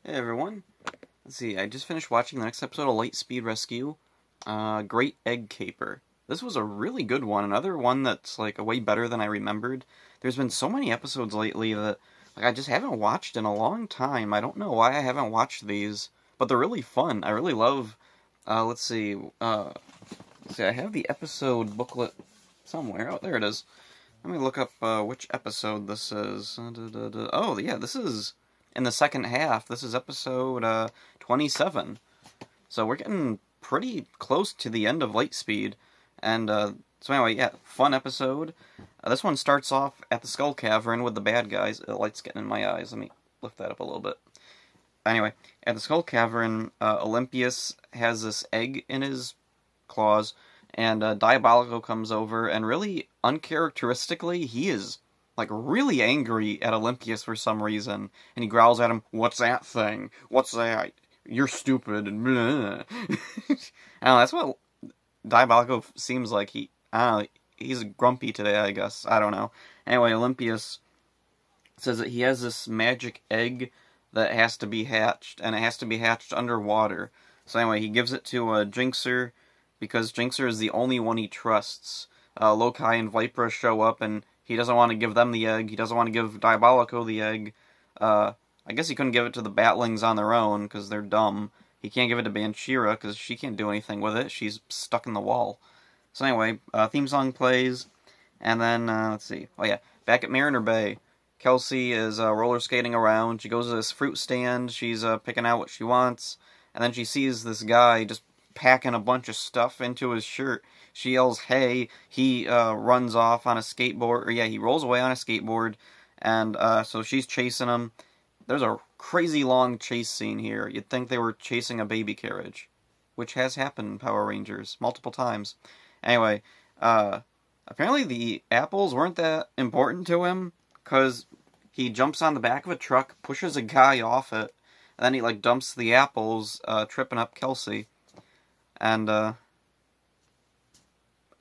Hey everyone. Let's see, I just finished watching the next episode of Lightspeed Rescue. Great Egg Caper. This was a really good one. Another one that's like way better than I remembered. There's been so many episodes lately that I just haven't watched in a long time. I don't know why I haven't watched these, but they're really fun. I really love. Let's see. I have the episode booklet somewhere. Oh, there it is. Let me look up which episode this is. Oh, yeah, this is in the second half. This is episode 27. So we're getting pretty close to the end of Lightspeed. And so anyway, yeah, fun episode. This one starts off at the Skull Cavern with the bad guys. The light's getting in my eyes. Let me lift that up a little bit. Anyway, at the Skull Cavern, Olympius has this egg in his claws, and Diabolico comes over, and really uncharacteristically, he is like really angry at Olympius for some reason, and he growls at him, "What's that thing? What's that? You're stupid," and blah. I don't know, that's what Diabolico seems like. I don't know, he's grumpy today, I guess. I don't know. Anyway, Olympius says that he has this magic egg that has to be hatched, and it has to be hatched underwater. So anyway, he gives it to Jinxer, because Jinxer is the only one he trusts. Lokai and Vipra show up, and he doesn't want to give them the egg. He doesn't want to give Diabolico the egg. I guess he couldn't give it to the Batlings on their own, because they're dumb. He can't give it to Banshira, because she can't do anything with it. She's stuck in the wall. So anyway, theme song plays, and then, let's see. Oh yeah, back at Mariner Bay, Kelsey is roller skating around. She goes to this fruit stand. She's picking out what she wants, and then she sees this guy just packing a bunch of stuff into his shirt. She yells, "Hey!" He runs off on a skateboard, or yeah, he rolls away on a skateboard, and so she's chasing him. There's a crazy long chase scene here. You'd think they were chasing a baby carriage, which has happened in Power Rangers multiple times. Anyway, apparently the apples weren't that important to him, because he jumps on the back of a truck, pushes a guy off it, and then he like dumps the apples, tripping up Kelsey. And,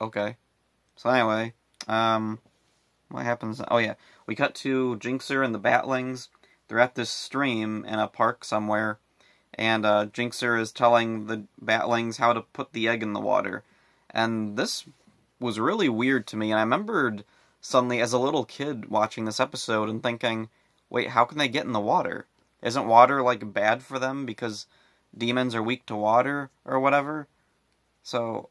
okay. So anyway, what happens? Oh yeah, we cut to Jinxer and the Batlings. They're at this stream in a park somewhere, and Jinxer is telling the Batlings how to put the egg in the water. And this was really weird to me, and I remembered suddenly as a little kid watching this episode and thinking, wait, how can they get in the water? Isn't water, like, bad for them because demons are weak to water or whatever? So,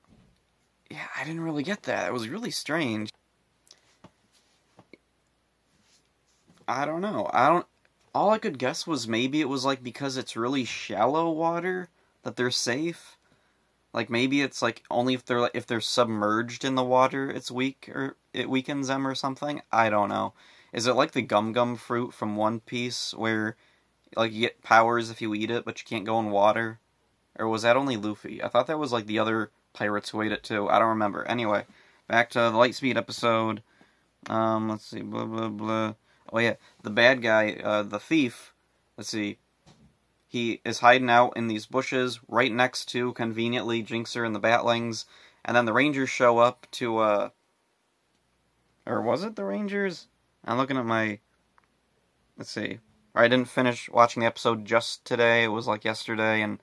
yeah, I didn't really get that. It was really strange. I don't know. All I could guess was maybe it was, like, because it's really shallow water that they're safe. Like, maybe it's, like, only if they're submerged in the water it's weak, or it weakens them or something? I don't know. Is it like the Gum Gum fruit from One Piece, where, like, you get powers if you eat it, but you can't go in water? Or was that only Luffy? I thought that was, like, the other pirates who ate it, too. I don't remember. Anyway, back to the Lightspeed episode. Let's see, blah, blah, blah. Oh, yeah, the bad guy, the thief, let's see. He is hiding out in these bushes, right next to, conveniently, Jinxer and the Batlings. And then the Rangers show up to, or was it the Rangers? I'm looking at my, let's see. I didn't finish watching the episode just today. It was like yesterday, and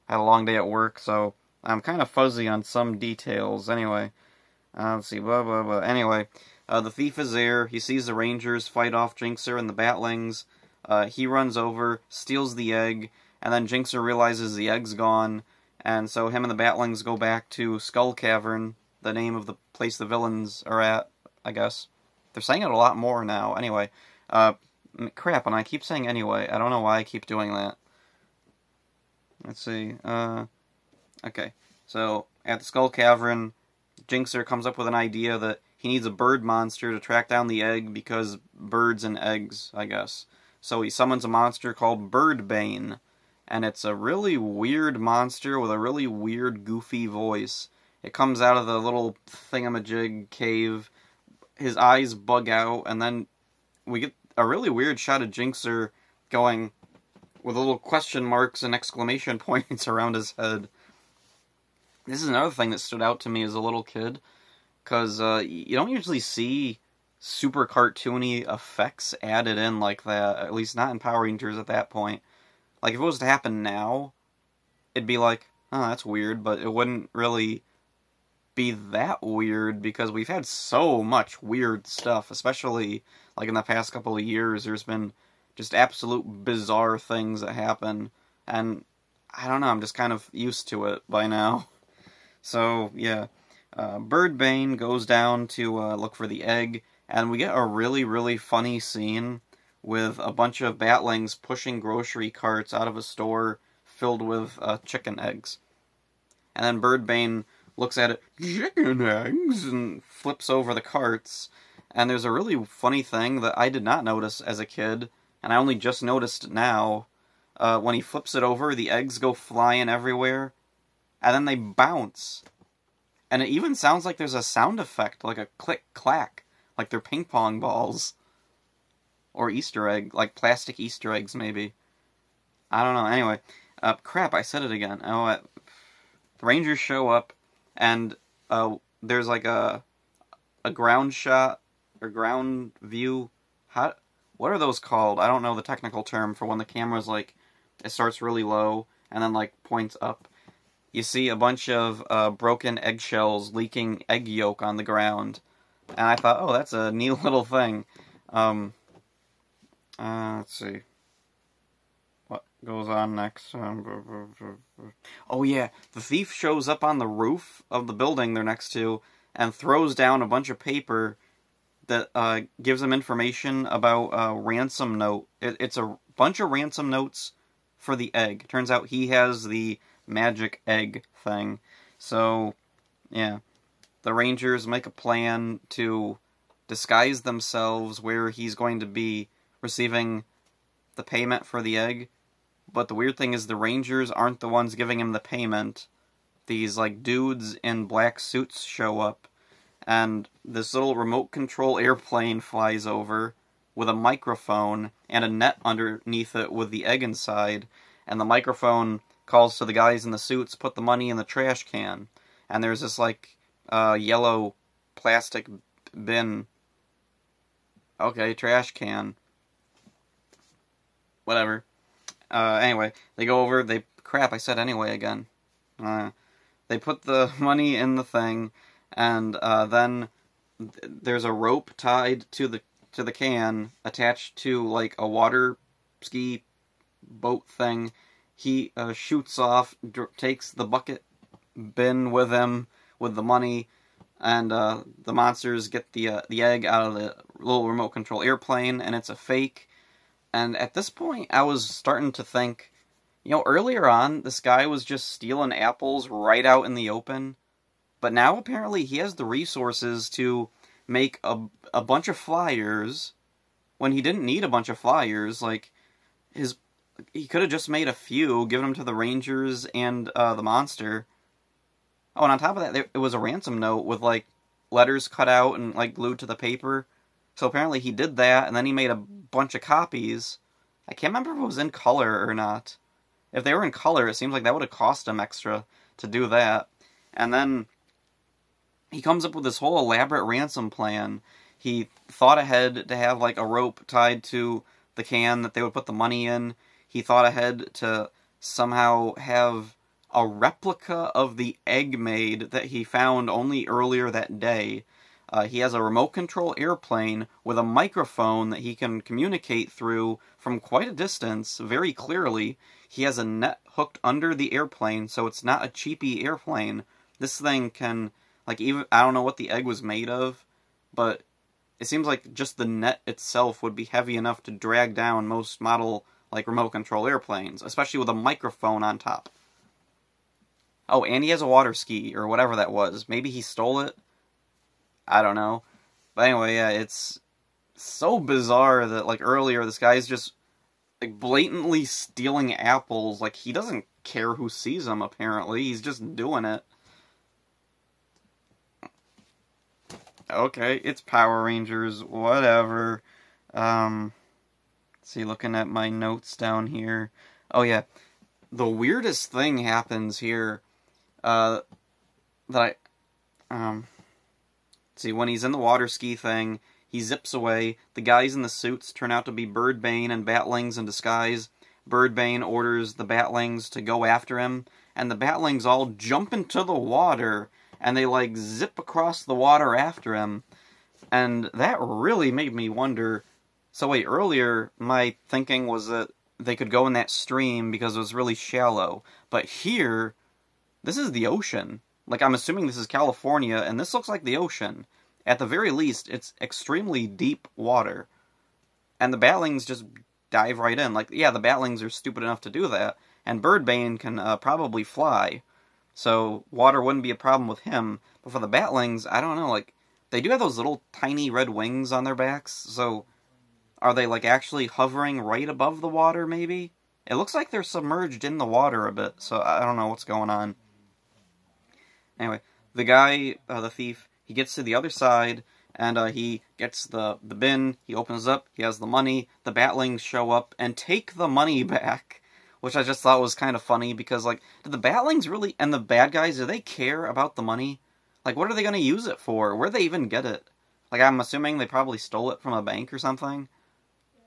I had a long day at work, so I'm kind of fuzzy on some details. Anyway, let's see, blah, blah, blah. Anyway, the thief is there. He sees the Rangers fight off Jinxer and the Batlings. He runs over, steals the egg, and then Jinxer realizes the egg's gone, and so him and the Batlings go back to Skull Cavern, the name of the place the villains are at, I guess. They're saying it a lot more now. Anyway, crap, and I keep saying anyway. I don't know why I keep doing that. Let's see, okay. So, at the Skull Cavern, Jinxer comes up with an idea that he needs a bird monster to track down the egg because birds and eggs, I guess. So he summons a monster called Birdbane, and it's a really weird monster with a really weird, goofy voice. It comes out of the little thingamajig cave, his eyes bug out, and then we get a really weird shot of Jinxer going with little question marks and exclamation points around his head. This is another thing that stood out to me as a little kid, because you don't usually see super cartoony effects added in like that, at least not in Power Rangers at that point. Like, if it was to happen now, it'd be like, oh, that's weird, but it wouldn't really be that weird because we've had so much weird stuff, especially, like, in the past couple of years. There's been just absolute bizarre things that happen, and I don't know, I'm just kind of used to it by now. So, yeah. Birdbane goes down to look for the egg, and we get a really, really funny scene with a bunch of batlings pushing grocery carts out of a store filled with chicken eggs. And then Birdbane looks at it, chicken eggs, and flips over the carts. And there's a really funny thing that I did not notice as a kid, and I only just noticed now. When he flips it over, the eggs go flying everywhere, and then they bounce. And it even sounds like there's a sound effect, like a click-clack, like they're ping-pong balls. Or Easter egg, like plastic Easter eggs, maybe. I don't know. Anyway, crap, I said it again. The Rangers show up, and there's like a ground shot, or ground view. What are those called? I don't know the technical term for when the camera's like, it starts really low, and then like points up. You see a bunch of broken eggshells leaking egg yolk on the ground. And I thought, oh, that's a neat little thing. Let's see. What goes on next? Oh yeah, the thief shows up on the roof of the building they're next to and throws down a bunch of paper that gives them information about a ransom note. It's a bunch of ransom notes for the egg. Turns out he has the magic egg thing. So, yeah. The Rangers make a plan to disguise themselves where he's going to be receiving the payment for the egg. But the weird thing is the Rangers aren't the ones giving him the payment. These, like, dudes in black suits show up, and this little remote control airplane flies over with a microphone and a net underneath it with the egg inside, and the microphone calls to the guys in the suits, put the money in the trash can. And there's this, like, yellow plastic bin. Okay, trash can. Whatever. Anyway, they go over, crap, I said anyway again. They put the money in the thing, and then there's a rope tied to the can, attached to, like, a water ski boat thing. He shoots off, takes the bucket bin with him, with the money, and the monsters get the egg out of the little remote control airplane, and it's a fake. And at this point, I was starting to think, you know, earlier on, this guy was just stealing apples right out in the open, but now apparently he has the resources to make a bunch of flyers when he didn't need a bunch of flyers. Like, he could have just made a few, given them to the Rangers and the monster. Oh, and on top of that, it was a ransom note with, like, letters cut out and, like, glued to the paper. So apparently he did that, and then he made a bunch of copies. I can't remember if it was in color or not. If they were in color, it seems like that would have cost him extra to do that. And then he comes up with this whole elaborate ransom plan. He thought ahead to have, like, a rope tied to the can that they would put the money in. He thought ahead to somehow have a replica of the egg made that he found only earlier that day. He has a remote control airplane with a microphone that he can communicate through from quite a distance, very clearly. He has a net hooked under the airplane, so it's not a cheapy airplane. This thing can, like, even, I don't know what the egg was made of, but it seems like just the net itself would be heavy enough to drag down most model, like, remote control airplanes, especially with a microphone on top. Oh, and he has a water ski, or whatever that was. Maybe he stole it? I don't know. But anyway, yeah, it's so bizarre that, like, earlier, this guy's just, like, blatantly stealing apples. Like, he doesn't care who sees him, apparently. He's just doing it. Okay, it's Power Rangers, whatever. Let's see, looking at my notes down here. Oh, yeah. The weirdest thing happens here, see, when he's in the water ski thing, he zips away. The guys in the suits turn out to be Birdbane and Batlings in disguise. Birdbane orders the Batlings to go after him, and the Batlings all jump into the water, and they, like, zip across the water after him. And that really made me wonder, so wait, earlier my thinking was that they could go in that stream because it was really shallow, but here, this is the ocean. Like, I'm assuming this is California, and this looks like the ocean. At the very least, it's extremely deep water. And the Batlings just dive right in. Like, yeah, the Batlings are stupid enough to do that, and Birdbane can probably fly, so water wouldn't be a problem with him. But for the Batlings, I don't know, like, they do have those little tiny red wings on their backs, so are they, like, actually hovering right above the water, maybe? It looks like they're submerged in the water a bit, so I don't know what's going on. Anyway, the guy, the thief, he gets to the other side, and he gets the bin, he opens up, he has the money, the Batlings show up and take the money back, which I just thought was kind of funny, because, like, do the Batlings really, and the bad guys, do they care about the money? Like, what are they going to use it for? Where'd they even get it? Like, I'm assuming they probably stole it from a bank or something.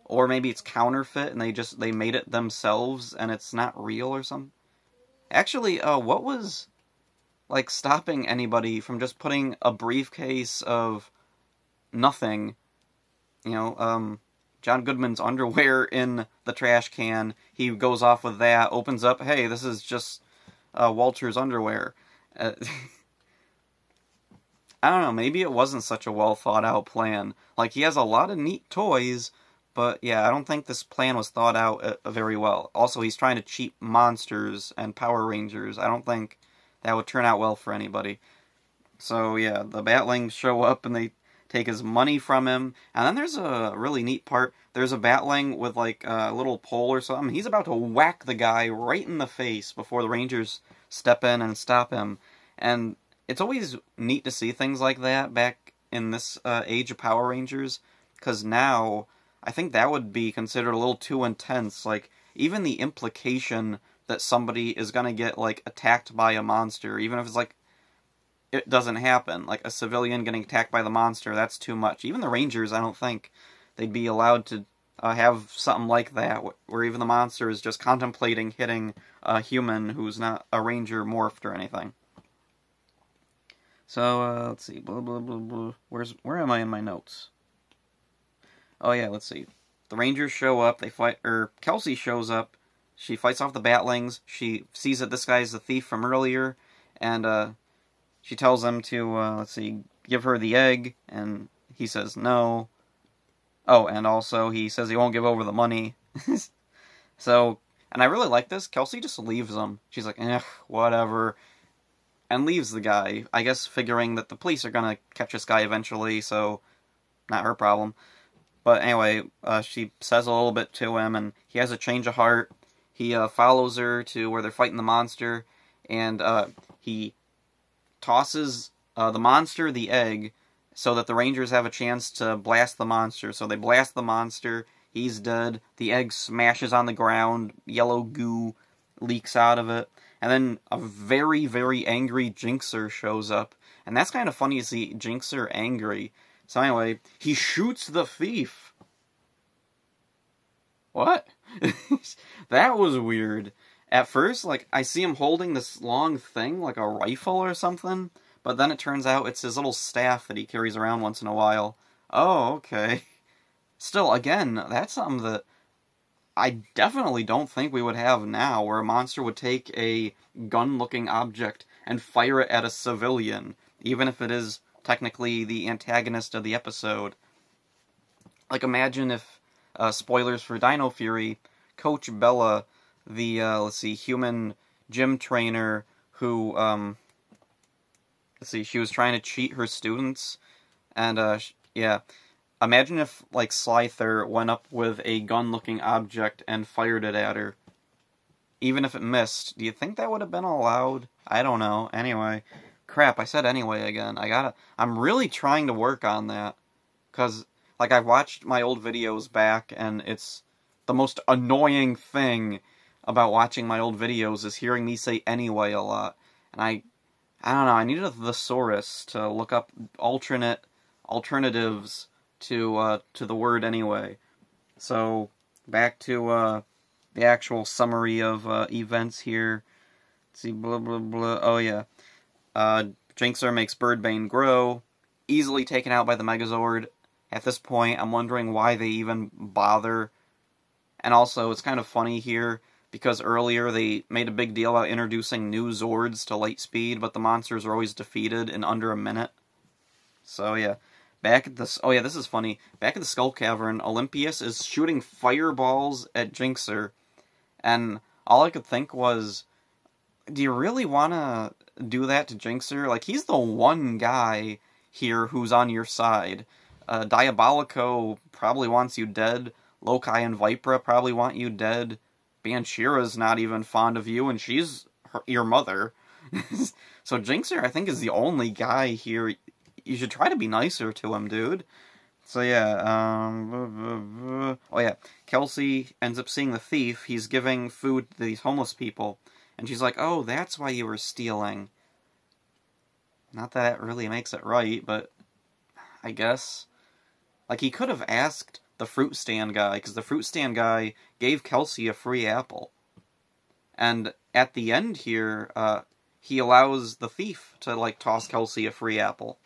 Or maybe it's counterfeit and they made it themselves and it's not real or something. Actually, what was, like, stopping anybody from just putting a briefcase of nothing, you know, John Goodman's underwear in the trash can? He goes off with that, opens up, hey, this is just Walter's underwear. I don't know, maybe it wasn't such a well thought out plan. Like, he has a lot of neat toys, but yeah, I don't think this plan was thought out very well. Also, he's trying to cheat monsters and Power Rangers. I don't think that would turn out well for anybody. So yeah, the Batlings show up and they take his money from him. And then there's a really neat part. There's a Batling with, like, a little pole or something. He's about to whack the guy right in the face before the Rangers step in and stop him. And it's always neat to see things like that back in this age of Power Rangers, because now I think that would be considered a little too intense. Like, even the implication that somebody is going to get, like, attacked by a monster, even if it's, like, it doesn't happen. Like, a civilian getting attacked by the monster, that's too much. Even the Rangers, I don't think they'd be allowed to have something like that, where even the monster is just contemplating hitting a human who's not a Ranger morphed or anything. So, let's see, blah, blah, blah, blah. Where am I in my notes? Oh yeah, let's see. The Rangers show up, they fight, Kelsey shows up, she fights off the Batlings, she sees that this guy's the thief from earlier, and, she tells him to, let's see, give her the egg, and he says no. Oh, and also, he says he won't give over the money. So, and I really like this, Kelsey just leaves him. She's like, whatever, and leaves the guy, I guess figuring that the police are gonna catch this guy eventually, so not her problem. But anyway, she says a little bit to him, and he has a change of heart. He follows her to where they're fighting the monster, and he tosses the monster the egg so that the Rangers have a chance to blast the monster. So they blast the monster, he's dead, the egg smashes on the ground, yellow goo leaks out of it, and then a very, very angry Jinxer shows up. And that's kind of funny to see Jinxer angry. So anyway, he shoots the thief. What? That was weird. At first, like, I see him holding this long thing, like a rifle or something, but then it turns out it's his little staff that he carries around once in a while. Oh, okay. Still, again, that's something that I definitely don't think we would have now, where a monster would take a gun-looking object and fire it at a civilian, even if it is technically the antagonist of the episode. Like, imagine if, spoilers for Dino Fury, Coach Bella, the, let's see, human gym trainer who, let's see, she was trying to cheat her students, and, yeah, imagine if, like, Slyther went up with a gun-looking object and fired it at her. Even if it missed, do you think that would have been allowed? I don't know. Anyway. Crap, I said anyway again. I'm really trying to work on that. Because, like, I've watched my old videos back, and it's the most annoying thing about watching my old videos is hearing me say anyway a lot. And I don't know, I needed a thesaurus to look up alternatives to the word anyway. So, back to, the actual summary of events here. Let's see, blah, blah, blah. Oh, yeah. Jinxer makes Birdbane grow, easily taken out by the Megazord. At this point, I'm wondering why they even bother. And also, it's kind of funny here, because earlier they made a big deal about introducing new Zords to Lightspeed, but the monsters are always defeated in under a minute. So, yeah. Back at this... Oh, yeah, this is funny. Back at the Skull Cavern, Olympius is shooting fireballs at Jinxer. And all I could think was, do you really want to do that to Jinxer? Like, he's the one guy here who's on your side. Diabolico probably wants you dead. Loki and Vipra probably want you dead. Banshira's not even fond of you, and she's your mother. So Jinxer, I think, is the only guy here. You should try to be nicer to him, dude. So yeah, oh yeah, Kelsey ends up seeing the thief. He's giving food to these homeless people. And she's like, oh, that's why you were stealing. Not that it really makes it right, but I guess. Like, he could have asked the fruit stand guy, because the fruit stand guy gave Kelsey a free apple. And at the end here, he allows the thief to, like, toss Kelsey a free apple.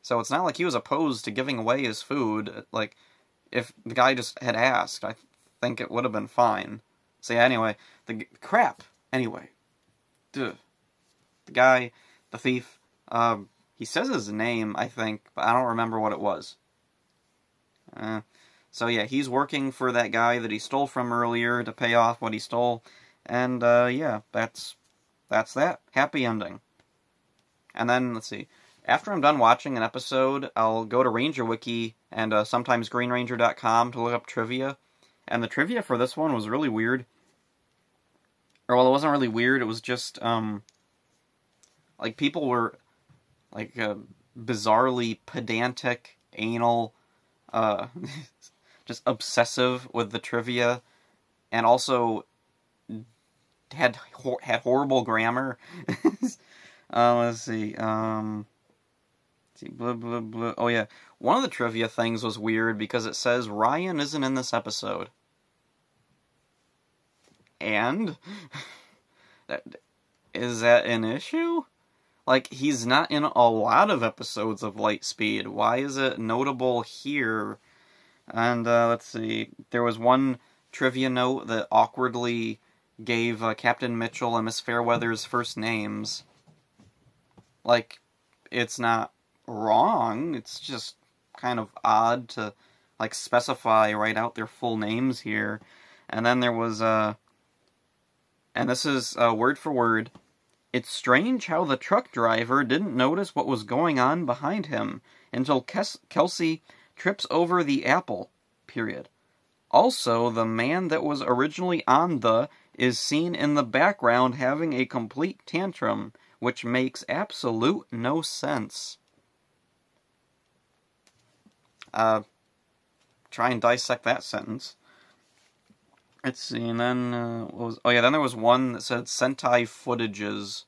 So it's not like he was opposed to giving away his food. Like, if the guy just had asked, I think it would have been fine. So yeah, anyway, crap. Anyway, the guy, the thief, he says his name, I think, but I don't remember what it was. So yeah, he's working for that guy that he stole from earlier to pay off what he stole. And, yeah, that's that. Happy ending. And then, let's see. After I'm done watching an episode, I'll go to Ranger Wiki and sometimes GreenRanger.com to look up trivia. And the trivia for this one was really weird. Or, well, it wasn't really weird, it was just, like, people were, like, bizarrely pedantic, anal, just obsessive with the trivia, and also had horrible grammar. Let's see, blah, blah, blah. Oh, yeah. One of the trivia things was weird because it says Ryan isn't in this episode. And? Is that an issue? Like, he's not in a lot of episodes of Lightspeed. Why is it notable here? And, let's see. There was one trivia note that awkwardly gave Captain Mitchell and Miss Fairweather's first names. Like, it's not wrong, it's just kind of odd to, like, write out their full names here. And then there was, and this is word for word, it's strange how the truck driver didn't notice what was going on behind him until Kelsey trips over the apple, period. Also, the man that was originally on the is seen in the background having a complete tantrum, which makes absolute no sense. Try and dissect that sentence. Let's see, and then, then there was one that said Sentai footages.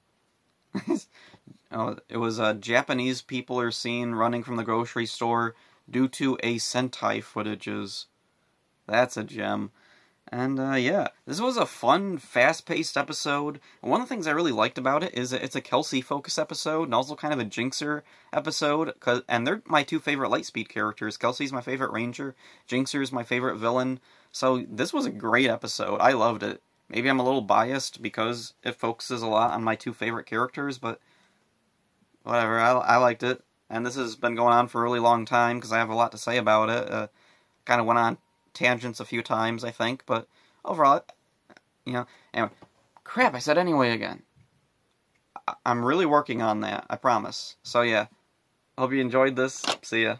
It was, Japanese people are seen running from the grocery store due to a Sentai footages. That's a gem. And, yeah, this was a fun, fast-paced episode. And one of the things I really liked about it is that it's a Kelsey-focused episode, and also kind of a Jinxer episode, and they're my two favorite Lightspeed characters. Kelsey's my favorite Ranger, Jinxer's my favorite villain, so this was a great episode. I loved it. Maybe I'm a little biased because it focuses a lot on my two favorite characters, but whatever, I liked it. And this has been going on for a really long time, because I have a lot to say about it. Kind of went on tangents a few times, I think, but overall, anyway, crap, I said anyway again. I'm really working on that, I promise. So yeah, hope you enjoyed this. See ya.